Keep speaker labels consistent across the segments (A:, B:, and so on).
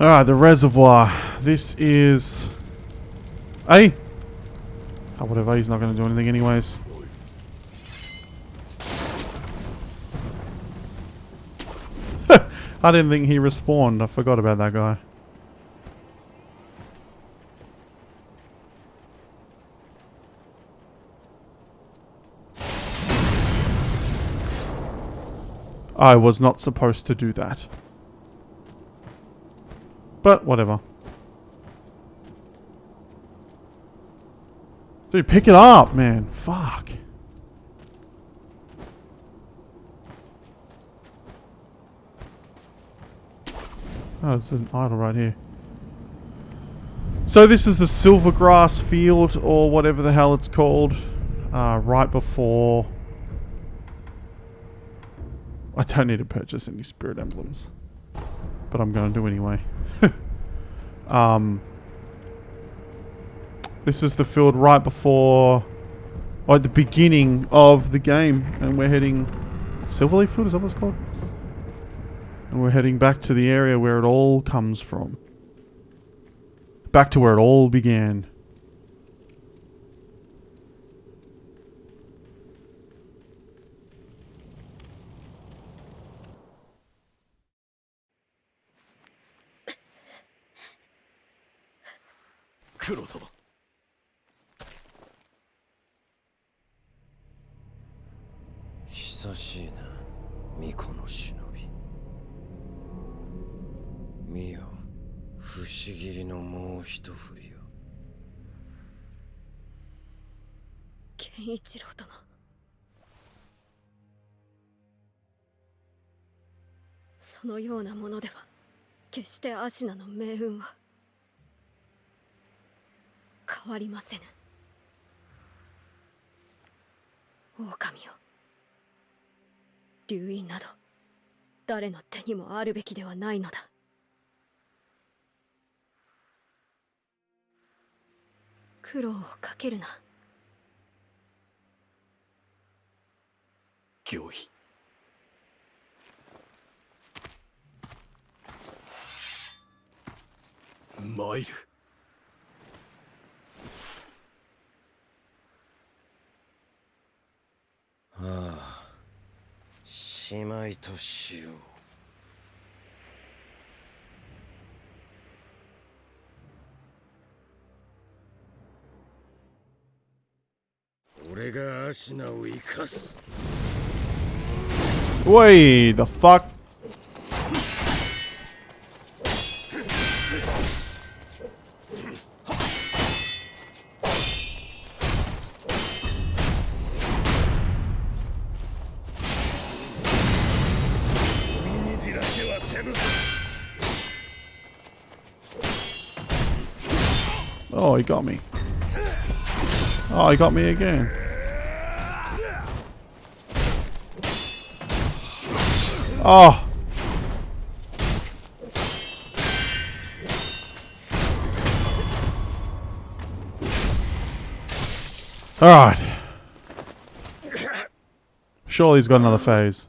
A: Alright, the reservoir. This is... A? Oh, whatever, he's not going to do anything anyways. I didn't think he respawned. I forgot about that guy. I was not supposed to do that. But, whatever. Dude, pick it up, man. Fuck. Oh, it's an idol right here. So this is the Silvergrass Field, or whatever the hell it's called. Right before... I don't need to purchase any spirit emblems. But I'm going to do anyway. This is the field right before... or at the beginning of the game. And we're heading... Silverleaf Field, is that what it's called? And we're heading back to the area where it all comes from. Back to where it all began.
B: Kuro-sama. 久しいな、巫女の忍び。見よ、不思議りのもう一振りよ。
C: 健一郎殿。そのようなものでは、決してアシナの命運は変わりませぬ。狼よ。流因など誰の手にもあるべきではないのだ。苦労をかけるな。
B: 御意。参る。ああ、しまいとしよう。俺がアシナを生かす。
A: Wait, the fuck? Oh, he got me. Oh, he got me again. Oh. Alright. Surely he's got another phase.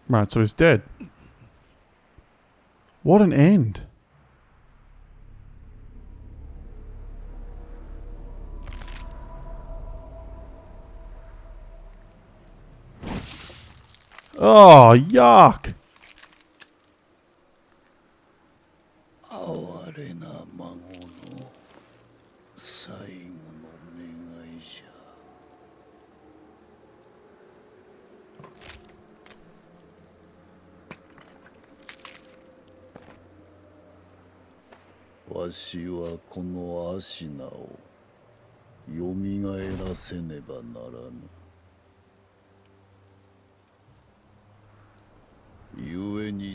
A: Right, so he's dead. What an end. Oh, yuck.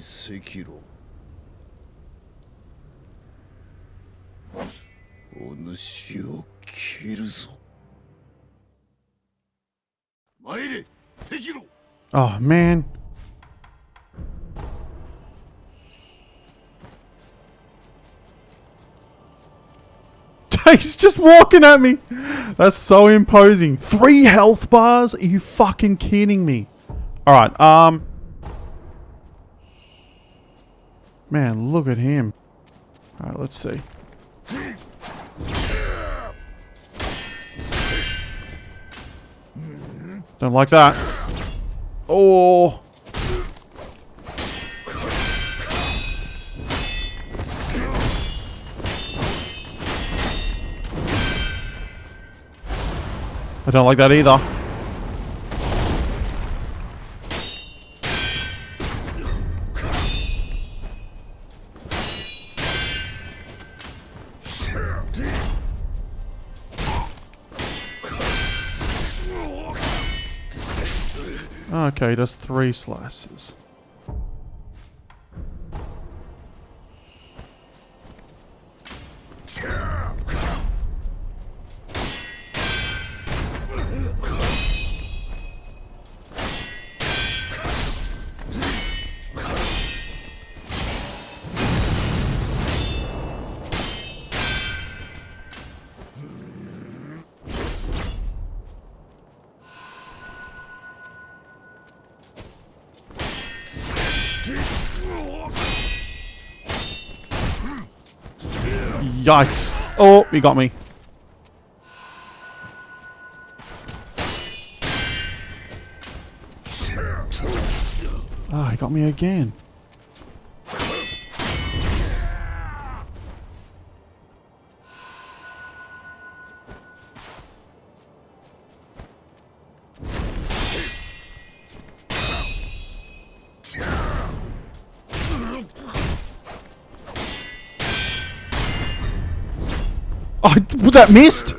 D: Sekiro. お主を切るぞ。参れ、セキロ。
A: Oh, man. He's just walking at me. That's so imposing. 3 health bars? Are you fucking kidding me? Alright, man, look at him. Alright, let's see. Don't like that. Oh. I don't like that either. Okay, he does 3 slices. Yikes. Oh, he got me. Ah, he got me again. Oh, that missed?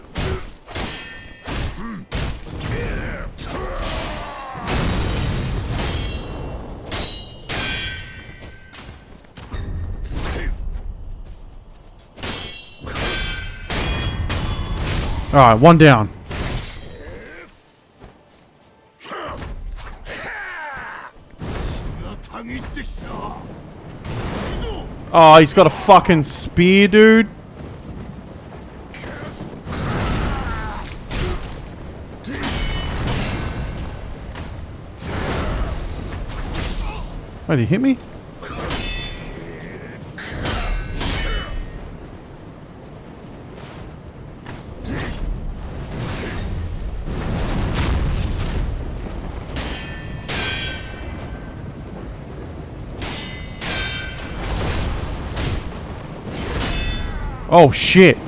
A: Alright, 1 down. Oh, he's got a fucking spear, dude. Wait, did he hit me? Oh shit.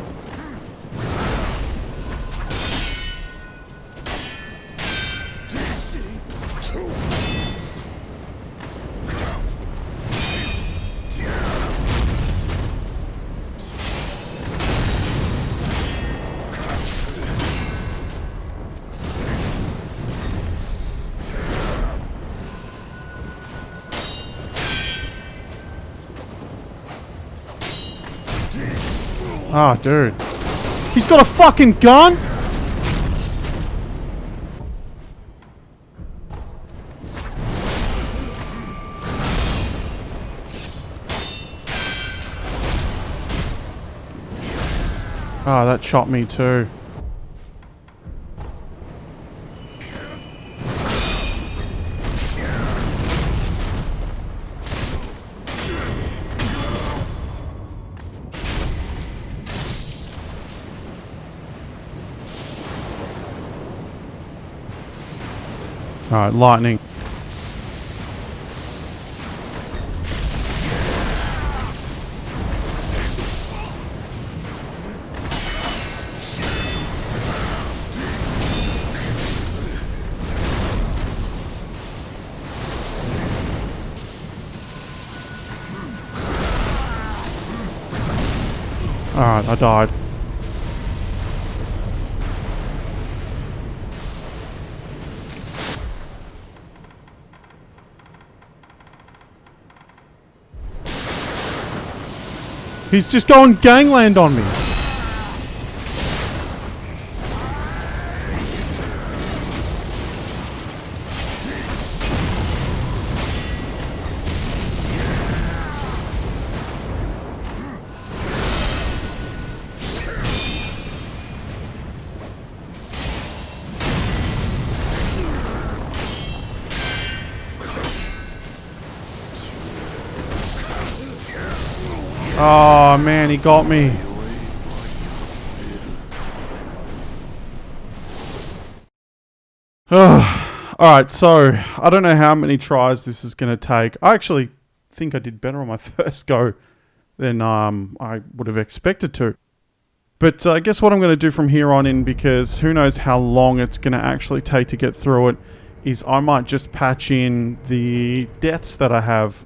A: Ah, dude. He's got a fucking gun? Ah, that shot me too. Alright, lightning. Alright, I died. He's just going gangland on me. Oh man, he got me. Alright, so I don't know how many tries this is going to take. I actually think I did better on my first go than I would have expected to. But I guess what I'm going to do from here on in, because who knows how long it's going to actually take to get through it, is I might just patch in the deaths that I have.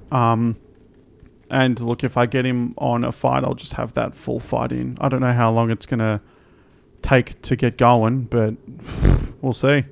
A: And look, if I get him on a fight, I'll just have that full fight in. I don't know how long it's going to take to get going, but we'll see.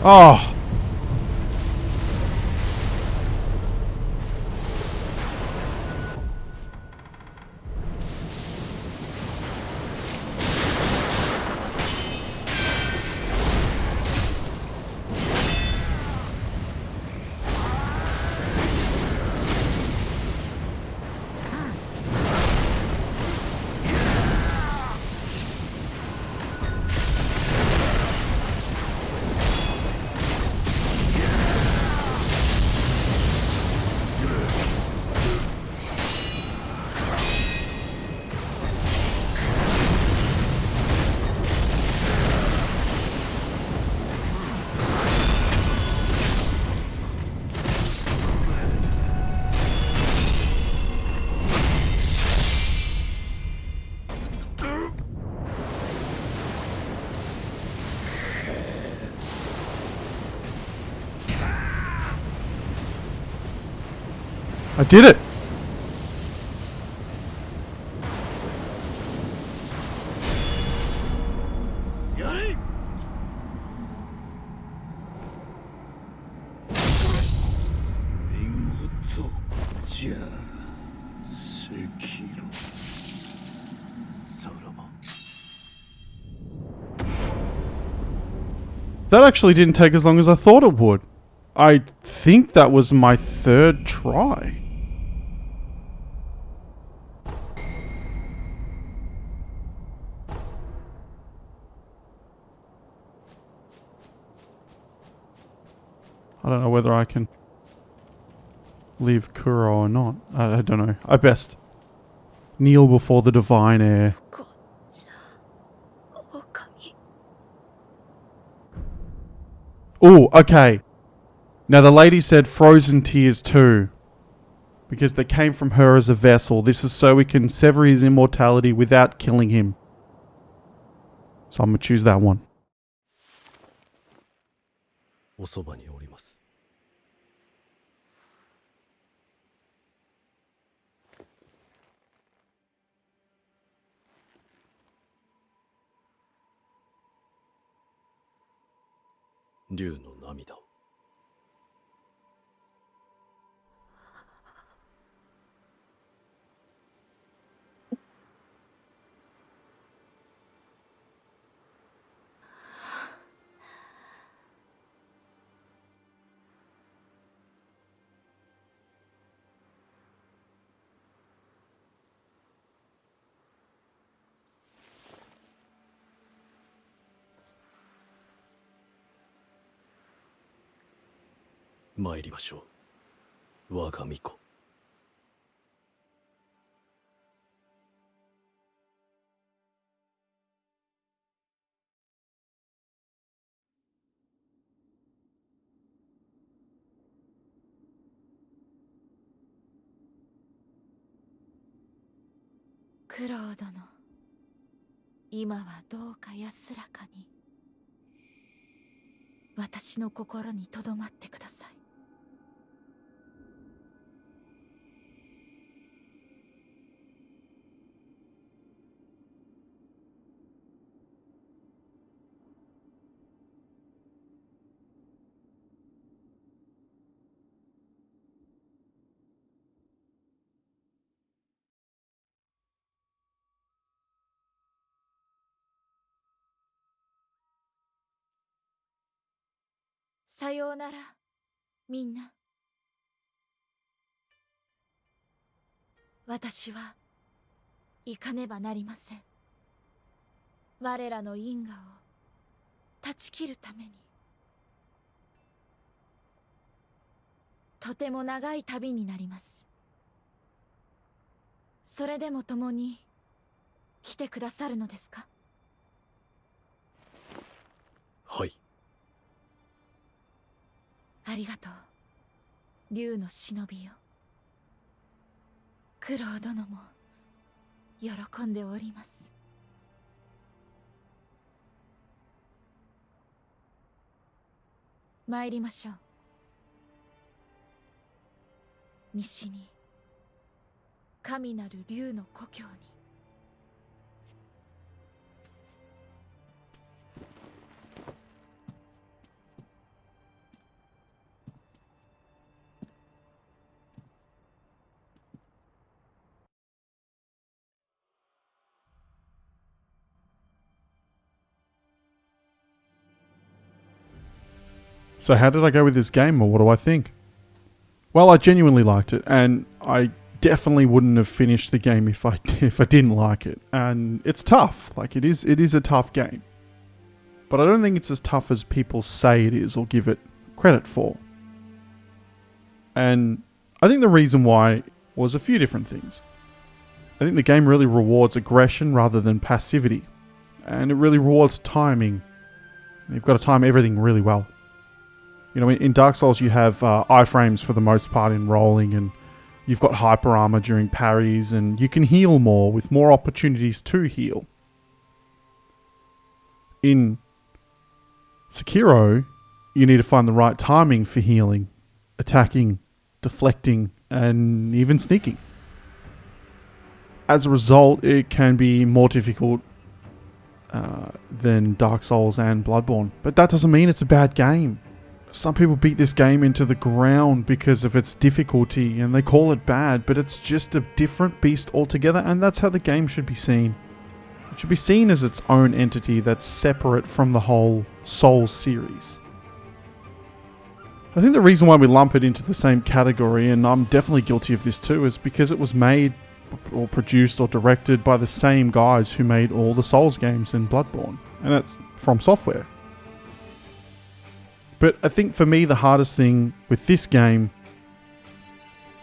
A: Oh. I did it! That actually didn't take as long as I thought it would. I think that was my 3rd try. I don't know whether I can leave Kuro or not. I don't know. I best kneel before the divine air. Oh, okay. Now the lady said frozen tears too. Because they came from her as a vessel. This is so we can sever his immortality without killing him. So I'm going to choose that one.
E: おそばにおります。竜の涙を。参りましょう、我が巫女。
F: 九郎殿、今はどうか安らかに私の心にとどまってください。さようなら、みんな。私は行かねばなりません。我らの因果を断ち切るために。とても長い旅になります。それでも共に来てくださるのですか？
E: はい。
F: ありがとう、竜の忍びよ。九郎殿も喜んでおります。参りましょう。西に神なる竜の故郷に。
A: So how did I go with this game, or what do I think? Well, I genuinely liked it, and I definitely wouldn't have finished the game if I didn't like it. And it's tough, like it is a tough game. But I don't think it's as tough as people say it is or give it credit for. And I think the reason why was a few different things. I think the game really rewards aggression rather than passivity. And it really rewards timing. You've got to time everything really well. You know, in Dark Souls you have iframes for the most part in rolling, and you've got hyper armor during parries, and you can heal more with more opportunities to heal. In Sekiro, you need to find the right timing for healing, attacking, deflecting, and even sneaking. As a result, it can be more difficult than Dark Souls and Bloodborne. But that doesn't mean it's a bad game. Some people beat this game into the ground because of its difficulty and they call it bad, but it's just a different beast altogether, and that's how the game should be seen. It should be seen as its own entity that's separate from the whole Souls series. I think the reason why we lump it into the same category, and I'm definitely guilty of this too, is because it was made or produced or directed by the same guys who made all the Souls games in Bloodborne, and that's From Software. But I think for me the hardest thing with this game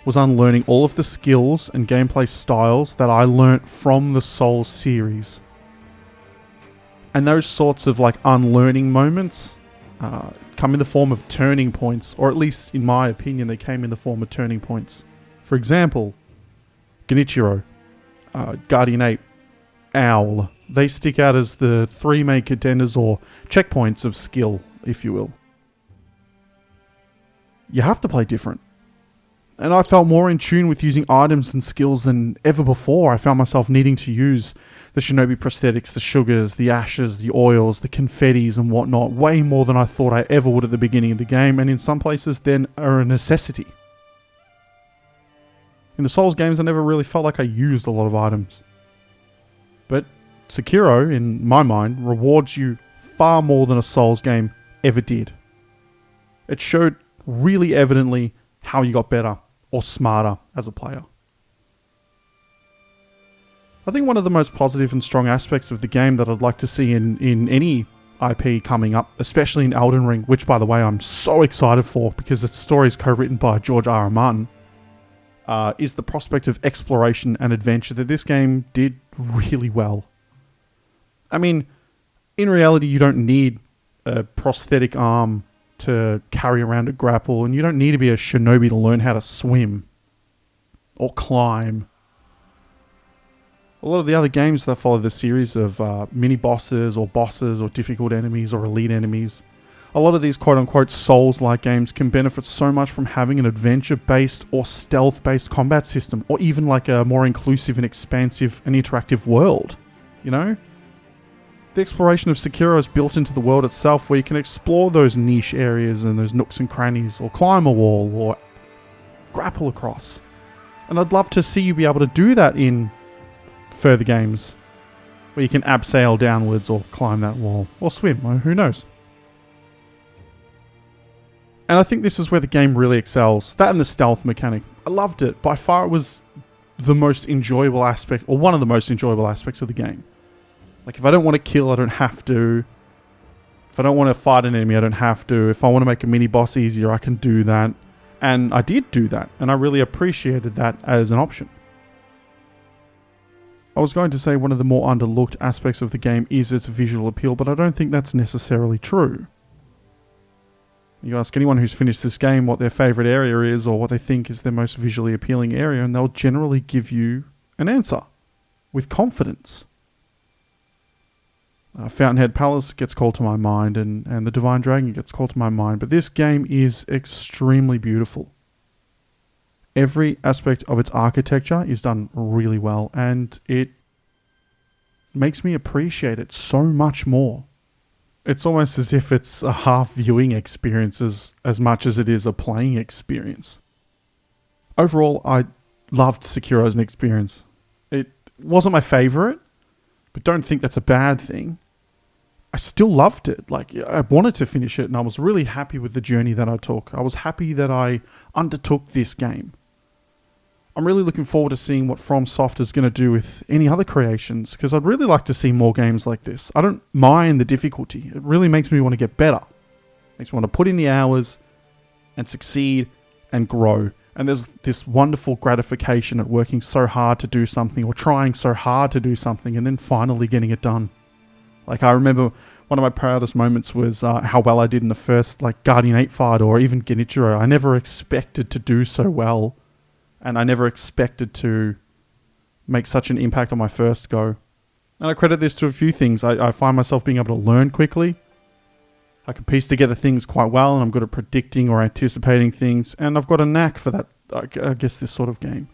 A: was unlearning all of the skills and gameplay styles that I learnt from the Souls series. And those sorts of like unlearning moments come in the form of turning points, or at least in my opinion they came in the form of turning points. For example, Genichiro, Guardian Ape, Owl, they stick out as the three main contenders or checkpoints of skill, if you will. You have to play different. And I felt more in tune with using items and skills than ever before. I found myself needing to use the shinobi prosthetics, the sugars, the ashes, the oils, the confettis and whatnot, way more than I thought I ever would at the beginning of the game, and in some places then are a necessity. In the Souls games I never really felt like I used a lot of items. But Sekiro, in my mind, rewards you far more than a Souls game ever did. It showed really evidently how you got better or smarter as a player. I think one of the most positive and strong aspects of the game that I'd like to see in any IP coming up, especially in Elden Ring, which by the way I'm so excited for because its story is co-written by George R. R. Martin, is the prospect of exploration and adventure that this game did really well. I mean, in reality you don't need a prosthetic arm to carry around a grapple, and you don't need to be a shinobi to learn how to swim or climb. A lot of the other games that follow the series of mini bosses or difficult enemies or elite enemies, a lot of these quote-unquote Souls-like games can benefit so much from having an adventure-based or stealth-based combat system, or even like a more inclusive and expansive and interactive world, you know? The exploration of Sekiro is built into the world itself, where you can explore those niche areas and those nooks and crannies, or climb a wall, or grapple across. And I'd love to see you be able to do that in further games, where you can abseil downwards or climb that wall, or swim, or who knows. And I think this is where the game really excels. That and the stealth mechanic. I loved it. By far it was the most enjoyable aspect, or one of the most enjoyable aspects of the game. Like, if I don't want to kill, I don't have to. If I don't want to fight an enemy, I don't have to. If I want to make a mini-boss easier, I can do that. And I did do that, and I really appreciated that as an option. I was going to say one of the more underlooked aspects of the game is its visual appeal, but I don't think that's necessarily true. You ask anyone who's finished this game what their favourite area is, or what they think is their most visually appealing area, and they'll generally give you an answer. With confidence. Fountainhead Palace gets called to my mind, and the Divine Dragon gets called to my mind, but this game is extremely beautiful. Every aspect of its architecture is done really well, and it makes me appreciate it so much more. It's almost as if it's a half viewing experience as much as it is a playing experience. Overall, I loved Sekiro as an experience. It wasn't my favourite, but don't think that's a bad thing. I still loved it. Like, I wanted to finish it, and I was really happy with the journey that I took. I was happy that I undertook this game. I'm really looking forward to seeing what FromSoft is going to do with any other creations, because I'd really like to see more games like this. I don't mind the difficulty. It really makes me want to get better. It makes me want to put in the hours and succeed and grow. And there's this wonderful gratification at working so hard to do something, or trying so hard to do something, and then finally getting it done. Like, I remember one of my proudest moments was how well I did in the first Guardian Ape fight, or even Genichiro. I never expected to do so well, and I never expected to make such an impact on my first go. And I credit this to a few things. I find myself being able to learn quickly. I can piece together things quite well, and I'm good at predicting or anticipating things, and I've got a knack for that, I guess, this sort of game.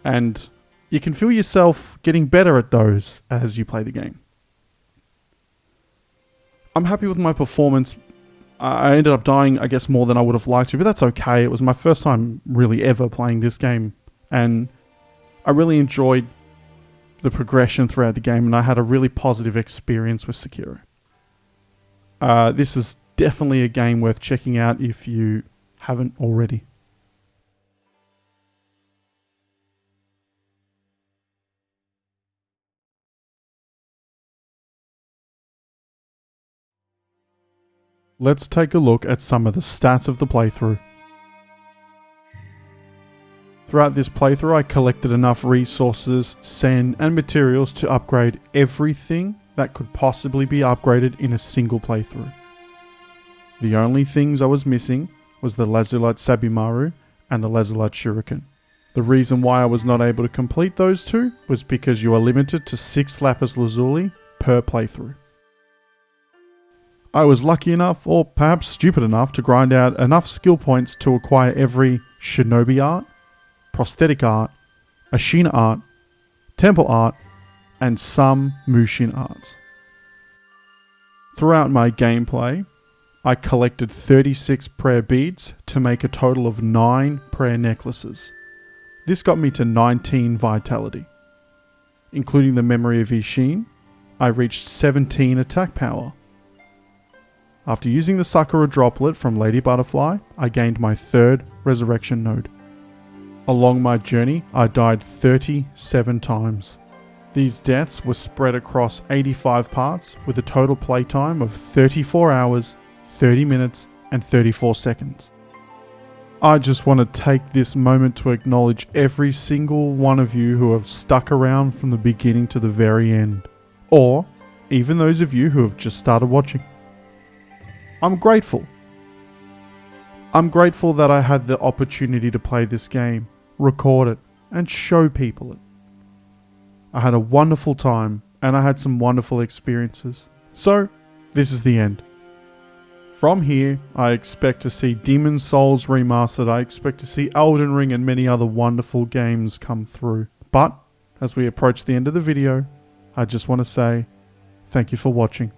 A: And you can feel yourself getting better at those as you play the game. I'm happy with my performance. I ended up dying, I guess, more than I would have liked to, but that's okay. It was my first time really ever playing this game, and I really enjoyed the progression throughout the game, and I had a really positive experience with Sekiro. This is definitely a game worth checking out if you haven't already. Let's take a look at some of the stats of the playthrough. Throughout this playthrough, I collected enough resources, sand, and materials to upgrade everything that could possibly be upgraded in a single playthrough. The only things I was missing was the Lazulite Sabimaru and the Lazulite Shuriken. The reason why I was not able to complete those two was because you are limited to 6 Lapis Lazuli per playthrough. I was lucky enough, or perhaps stupid enough, to grind out enough skill points to acquire every Shinobi art, prosthetic art, Ashina art, temple art, and some Mushin arts. Throughout my gameplay, I collected 36 prayer beads to make a total of 9 prayer necklaces. This got me to 19 vitality. Including the memory of Isshin, I reached 17 attack power. After using the Sakura droplet from Lady Butterfly, I gained my 3rd resurrection node. Along my journey, I died 37 times. These deaths were spread across 85 parts with a total playtime of 34 hours, 30 minutes, and 34 seconds. I just want to take this moment to acknowledge every single one of you who have stuck around from the beginning to the very end, or even those of you who have just started watching. I'm grateful. I'm grateful that I had the opportunity to play this game, record it, and show people it. I had a wonderful time, and I had some wonderful experiences. So, this is the end. From here, I expect to see Demon's Souls remastered, I expect to see Elden Ring and many other wonderful games come through. But, as we approach the end of the video, I just want to say, thank you for watching.